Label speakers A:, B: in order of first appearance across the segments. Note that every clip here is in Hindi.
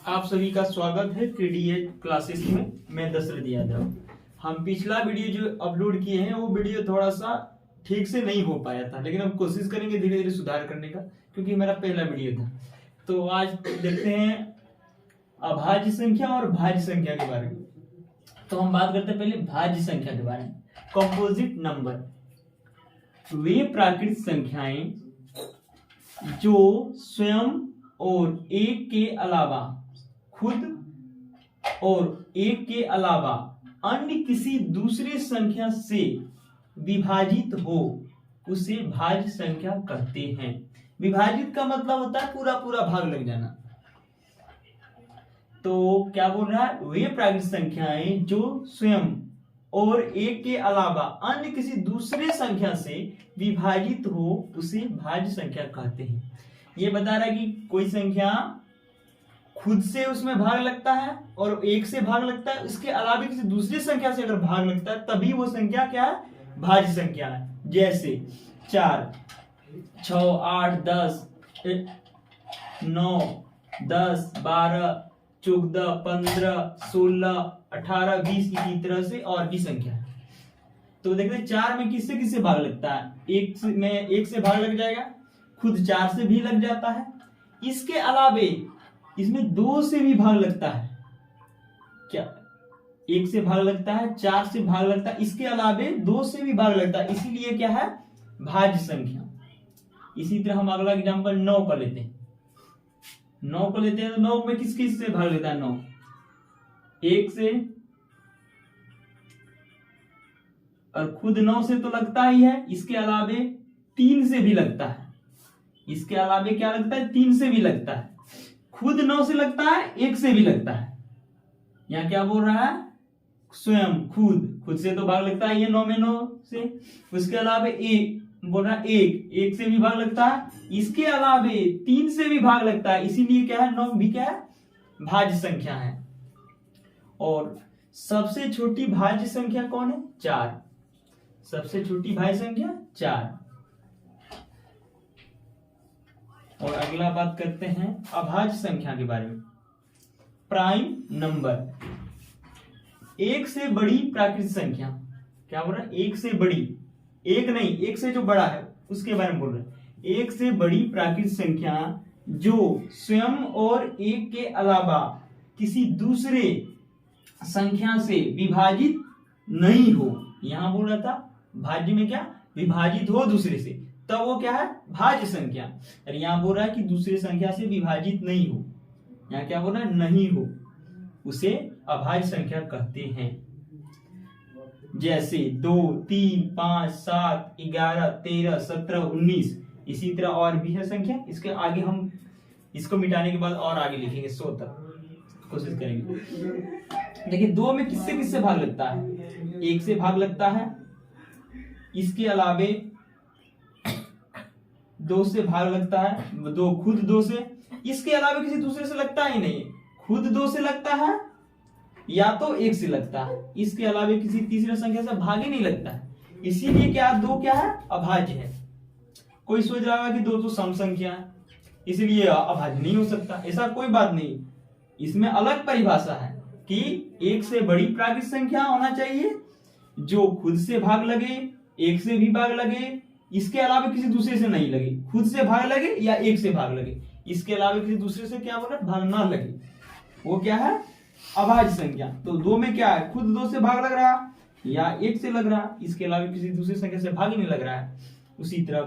A: आप सभी का स्वागत है केडीए क्लासेस में। मैं दशरथ यादव। हम पिछला वीडियो जो अपलोड किए हैं वो वीडियो थोड़ा सा ठीक से नहीं हो पाया था, लेकिन हम कोशिश करेंगे धीरे धीरे सुधार करने का, क्योंकि मेरा पहला वीडियो था। तो आज देखते हैं अभाज्य संख्या और भाज्य संख्या के बारे में। तो हम बात करते हैं पहले भाज्य संख्या के बारे में। कंपोजिट नंबर वे प्राकृतिक संख्याएं जो स्वयं और एक के अलावा खुद और एक के अलावा अन्य किसी दूसरे संख्या से विभाजित हो उसे भाज्य संख्या कहते हैं। विभाजित का मतलब होता है पूरा पूरा भाग लग जाना। तो क्या बोल रहा है, वे प्राकृतिक संख्याएं जो स्वयं और एक के अलावा अन्य किसी दूसरे संख्या से विभाजित हो उसे भाज्य संख्या कहते हैं। ये बता रहा है कि कोई संख्या खुद से उसमें भाग लगता है और एक से भाग लगता है, इसके अलावा किसी दूसरी संख्या से अगर भाग लगता है तभी वो संख्या क्या है, भाज्य संख्या है। जैसे 4, 6, 8, 10, 9, 10, 12, 14, 15, 16, 18, 20 इसी तरह से और भी संख्या है। तो देखते हैं 4 में किससे किससे भाग लगता है। एक से भाग लग जाएगा, खुद 4 से भी लग जाता है, इसके अलावे इसमें 2 से भी भाग लगता है। क्या 1 से भाग लगता है, 4 से भाग लगता है, इसके अलावे 2 से भी भाग लगता है, इसीलिए क्या है, भाज्य संख्या। इसी तरह हम अगला एग्जांपल 9 का लेते हैं। 9 को लेते हैं तो 9 में किस किस से भाग लेता है। 9 1 से और खुद 9 से तो लगता ही है, इसके अलावे 3 से भी लगता है। इसके अलावे क्या लगता है, 3 से भी लगता है, खुद 9 से लगता है, 1 से भी लगता है। यहां क्या बोल रहा है, स्वयं खुद से तो भाग लगता है, ये 9 में 9 से, उसके अलावे एक बोल रहा है, एक से भी भाग लगता है, इसके अलावे 3 से भी भाग लगता है, इसीलिए क्या है, 9 भी क्या है, भाज्य संख्या है। और सबसे छोटी भाज्य संख्या कौन है, 4। सबसे छोटी भाज्य संख्या 4। और अगला बात करते हैं अभाज्य संख्या के बारे में। प्राइम नंबर, एक से बड़ी प्राकृतिक संख्या। क्या बोल रहा है, एक से बड़ी, एक नहीं, एक से जो बड़ा है उसके बारे में बोल रहे हैं। एक से बड़ी प्राकृतिक संख्या जो स्वयं और एक के अलावा किसी दूसरे संख्या से विभाजित नहीं हो। यहां बोल रहा था भाज्य में क्या, विभाजित हो दूसरे से, तब वो क्या है, भाज्य संख्या। और यहां बोल रहा है कि दूसरे संख्या से विभाजित नहीं हो, यहां क्या बोल रहा है, नहीं हो, उसे अभाज्य संख्या कहते हैं। जैसे 2, 3, 5, 7, 11, 13, 17, 19 इसी तरह और भी है संख्या। इसके आगे हम इसको मिटाने के बाद और आगे लिखेंगे 100 तक कोशिश करेंगे। देखिए 2 में किससे किससे भाग लगता है, 1 से भाग लगता है, इसके अलावे 2 से भाग लगता है, 2 खुद 2 से, इसके अलावा किसी दूसरे से लगता ही नहीं, खुद 2 से लगता है या तो 1 से लगता है, इसके अलावा किसी तीसरे संख्या से भाग ही नहीं लगता है, इसीलिए क्या 2 क्या है, अभाज्य है। कोई सोच रहा होगा कि 2 तो सम संख्या है इसलिए अभाज्य नहीं हो सकता, ऐसा कोई बात नहीं। इसमें अलग परिभाषा है कि 1 से बड़ी प्राकृतिक संख्या होना चाहिए जो खुद से भाग लगे, 1 से भी भाग लगे, इसके अलावा किसी दूसरे से नहीं लगे, खुद से भाग लगे या 1 से भाग लगे, इसके अलावा किसी दूसरे से क्या बोला, भाग ना लगे, वो क्या है, अभाज्य संख्या। तो 2 में क्या है, खुद 2 से भाग लग रहा या 1 से लग रहा, इसके अलावा किसी दूसरी संख्या से भाग ही नहीं लग रहा है। उसी तरह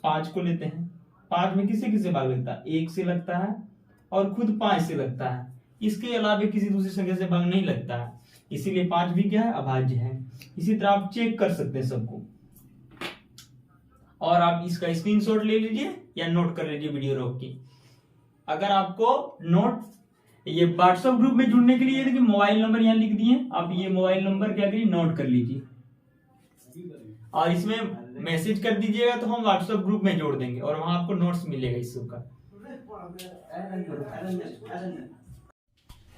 A: 5 को लेते हैं। 5 में किससे किससे भाग लगता है, 1 से लगता है और खुद 5 से लगता है, इसके अलावा किसी दूसरी संख्या से भाग नहीं लगता है, इसीलिए 5 भी क्या है, अभाज्य है। इसी तरह आप चेक कर सकते हैं सबको, और आप इसका स्क्रीनशॉट ले लीजिए या नोट कर लीजिए वीडियो रोक के। अगर आपको नोट ये व्हाट्सएप ग्रुप में जुड़ने के लिए देखिए मोबाइल नंबर यहाँ लिख दिए, आप ये मोबाइल नंबर क्या करिए, नोट कर लीजिए और इसमें मैसेज कर दीजिएगा तो हम व्हाट्सएप ग्रुप में जोड़ देंगे और वहां आपको नोट्स मिलेगा इस सब का।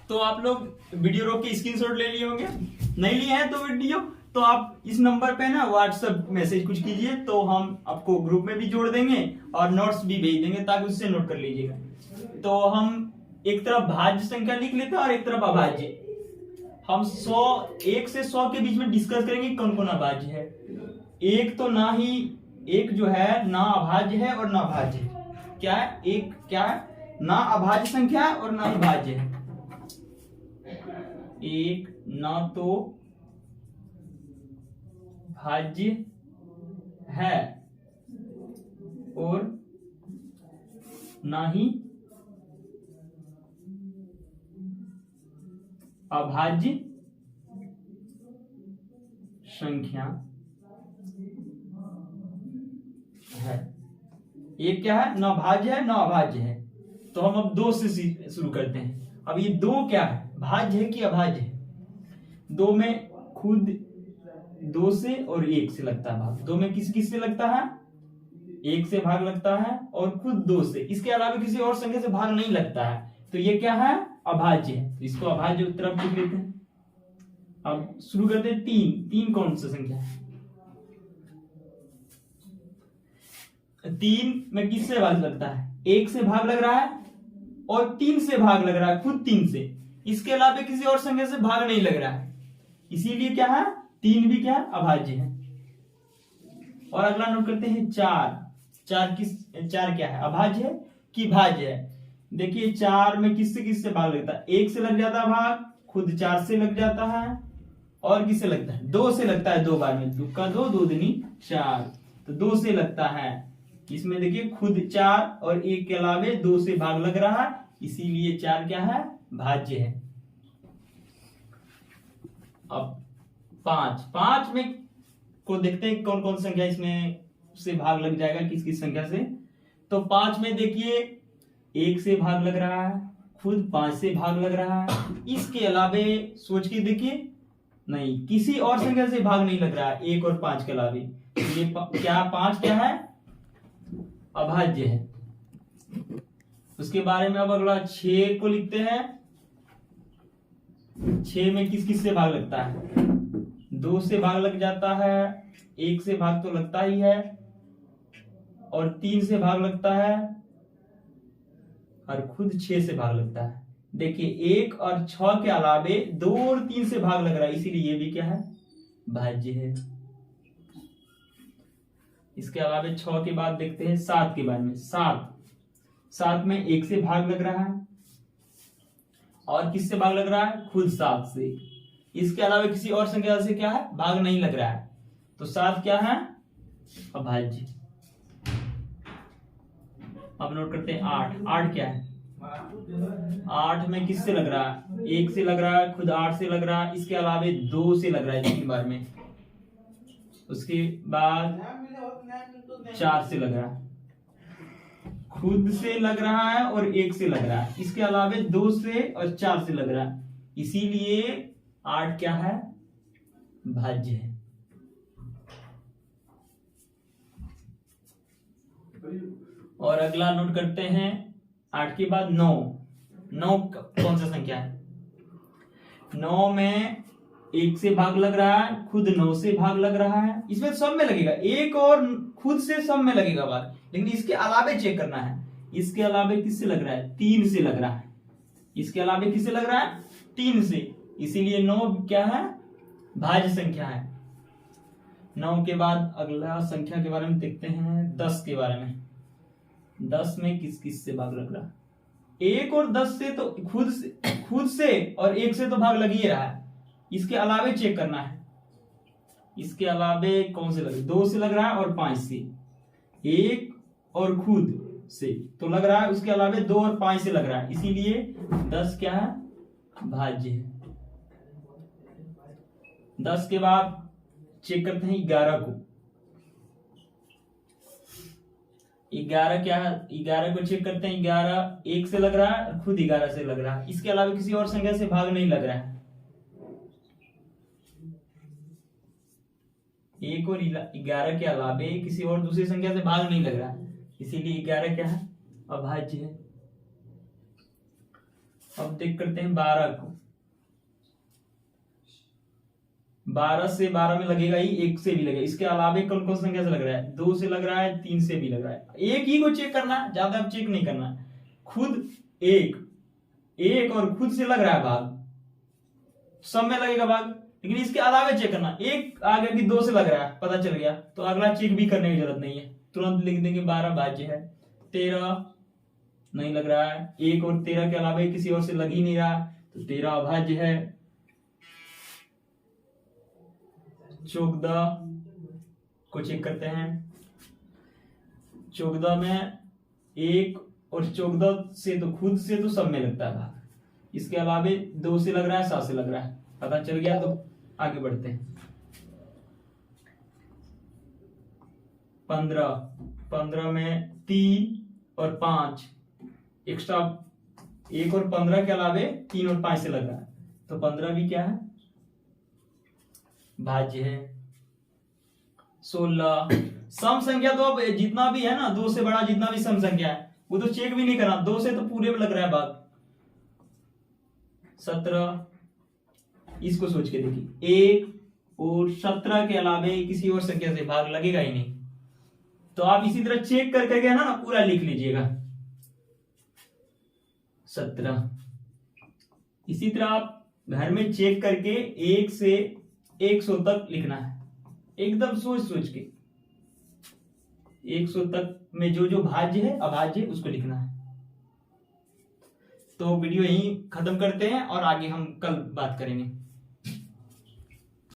A: तो आप लोग वीडियो रोक के स्क्रीनशॉट ले लिए होंगे, नहीं लिए हैं तो वीडियो तो आप इस नंबर पे ना व्हाट्सएप मैसेज कुछ कीजिए तो हम आपको ग्रुप में भी जोड़ देंगे और नोट्स भी भेज देंगे ताकि उससे नोट कर लीजिएगा। तो हम एक तरफ भाज्य संख्या लिख लेते हैं और एक तरफ अभाज्य। हम 1 से 100 के बीच में डिस्कस करेंगे कौन कौन अभाज्य है। एक तो ना ही, एक जो है ना अभाज्य है और ना भाज्य है। क्या है? एक क्या है? ना अभाज्य संख्या है और ना ही भाज्य है। एक ना तो भाज्य है और ना ही अभाज्य संख्या है। एक क्या है? न भाज्य है न अभाज्य है। तो हम अब 2 से शुरू करते हैं। अब ये 2 क्या है? भाज्य है कि अभाज्य है? 2 में खुद 2 से और 1 से लगता है भाग। 2 में किस किस से लगता है? 1 से भाग लगता है और खुद 2 से। इसके अलावा किसी और संख्या से भाग नहीं लगता है। तो ये क्या है? अभाज्य है। तो इसको अभाज्य तरफ लिख लेते हैं। अब शुरू करते हैं 3। 3 कौन सा संख्या है? 3 में किससे भाग लगता है? 1 से भाग लग रहा है और 3 से भाग लग रहा है, खुद 3 से। इसके अलावा किसी और संख्या से भाग नहीं लग रहा है, इसीलिए क्या है? 3 भी क्या है? अभाज्य है। और अगला नोट करते हैं 4। 4 क्या है? अभाज्य है कि भाज्य है? देखिए 4 में किससे भाग लगता है? 1 से लग जाता है भाग, खुद 4 से लग जाता है, और किससे लगता है? 2 से लगता है। 2 बार में 2 का 2, 2 दूनी 4, तो 2 से लगता है। इसमें देखिए खुद 4 और 1 के अलावे 2 से भाग लग रहा है, इसीलिए 4 क्या है? भाज्य है। अब 5 में को देखते हैं कौन कौन संख्या इसमें से भाग लग जाएगा, किस किस संख्या से। तो 5 में देखिए 1 से भाग लग रहा है, खुद 5 से भाग लग रहा है। इसके अलावे सोच के देखिए, नहीं किसी और संख्या से भाग नहीं लग रहा है 1 और 5 के अलावे। ये क्या 5 क्या है? अभाज्य है। उसके बारे में अब अगला 6 को लिखते हैं। 6 में किस किस से भाग लगता है? 2 से भाग लग जाता है, 1 से भाग तो लगता ही है, और 3 से भाग लगता है, और खुद 6 से भाग लगता है। देखिए 1 और 6 के अलावे 2 और 3 से भाग लग रहा है, इसीलिए ये भी क्या है? भाज्य है। इसके अलावा 6 के बाद देखते हैं 7 के बारे में। 7 में 1 से भाग लग रहा है, और किससे भाग लग रहा है? खुद 7 से। इसके अलावा किसी और संख्या से क्या है? भाग नहीं लग रहा है। तो 7 क्या है? अभाज्य। अब नोट करते हैं 8। 8 क्या है? 8 में किससे लग रहा है? 1 से लग रहा है, खुद 8 से लग रहा है, इसके अलावे 2 से लग रहा है 3 बार में। उसके बाद 4 से लग रहा है, खुद से लग रहा है और 1 से लग रहा है, इसके अलावे 2 से और 4 से लग रहा है, इसीलिए 8 क्या है? भाज्य है। और अगला नोट करते हैं 8 के बाद 9। 9 कौन सा संख्या है? 9 में 1 से भाग लग रहा है, खुद 9 से भाग लग रहा है। इसमें सब में लगेगा, 1 और खुद से सब में लगेगा भाग, लेकिन इसके अलावे चेक करना है। इसके अलावे किससे लग रहा है? 3 से लग रहा है। इसके अलावे किससे लग रहा है? 3 से, इसीलिए 9 क्या है? भाज्य संख्या है। 9 के बाद अगला संख्या के बारे में देखते हैं 10 के बारे में। 10 में किस किस से भाग लग रहा है? 1 और 10 से तो खुद से और 1 से तो भाग लग ही रहा है, इसके अलावे चेक करना है। इसके अलावे कौन से लग? 2 से लग रहा है और 5 से। 1 और खुद से तो लग रहा है, उसके अलावे 2 और 5 से लग रहा है, इसीलिए 10 क्या है? भाज्य है। 10 के बाद चेक करते हैं 11 को। 11 क्या है? 11 को चेक करते हैं। 11 1 से लग रहा है, खुद 11 से लग रहा है, इसके अलावा किसी और संख्या से भाग नहीं लग रहा है। 1 और 11 के अलावे किसी और दूसरी संख्या से भाग नहीं लग रहा है, इसीलिए 11 क्या है? अभाज्य है। अब देख करते हैं 12 को। 12 से 12 में लगेगा ही, 1 से भी लगेगा, इसके अलावे कौन कौन संख्या से लग रहा है? 2 से लग रहा है, 3 से भी लग रहा है। एक ही को चेक करना, ज्यादा चेक नहीं करना। खुद 1 एक और खुद से लग रहा है भाग, सब में लगेगा भाग, लेकिन इसके अलावे चेक करना, एक आ गया कि 2 से लग रहा है, पता चल गया, तो अगला चेक भी करने की जरूरत नहीं है, तुरंत लिख देंगे 12 भाज्य है। 13 नहीं लग रहा है, 1 और 13 के अलावा किसी और से लग ही नहीं रहा, तो 13 अभाज्य है। 14 को चेक करते हैं, 14 में 1 और 14 से तो खुद से तो सब में लगता है भाग, इसके अलावे 2 से लग रहा है, 7 से लग रहा है, पता चल गया, तो आगे बढ़ते हैं। 15 में 3 और 5 एक्स्ट्रा, 1 और 15 के अलावे 3 और 5 से लग रहा है, तो 15 भी क्या है, भाज्य है। 16 सम संख्या, तो अब जितना भी है ना 2 से बड़ा जितना भी सम संख्या है वो तो चेक भी नहीं करना, 2 से तो पूरे में लग रहा है भाग। 17 इसको सोच के देखिए, 1 और 17 के अलावे किसी और संख्या से भाग लगेगा ही नहीं, तो आप इसी तरह चेक कर करके ना पूरा लिख लीजिएगा। 17 इसी तरह आप घर में चेक करके 1 से 100 तक लिखना है, एकदम सोच सोच के 100 तक में जो जो भाज्य है अभाज्य है उसको लिखना है। तो वीडियो यहीं खत्म करते हैं और आगे हम कल बात करेंगे।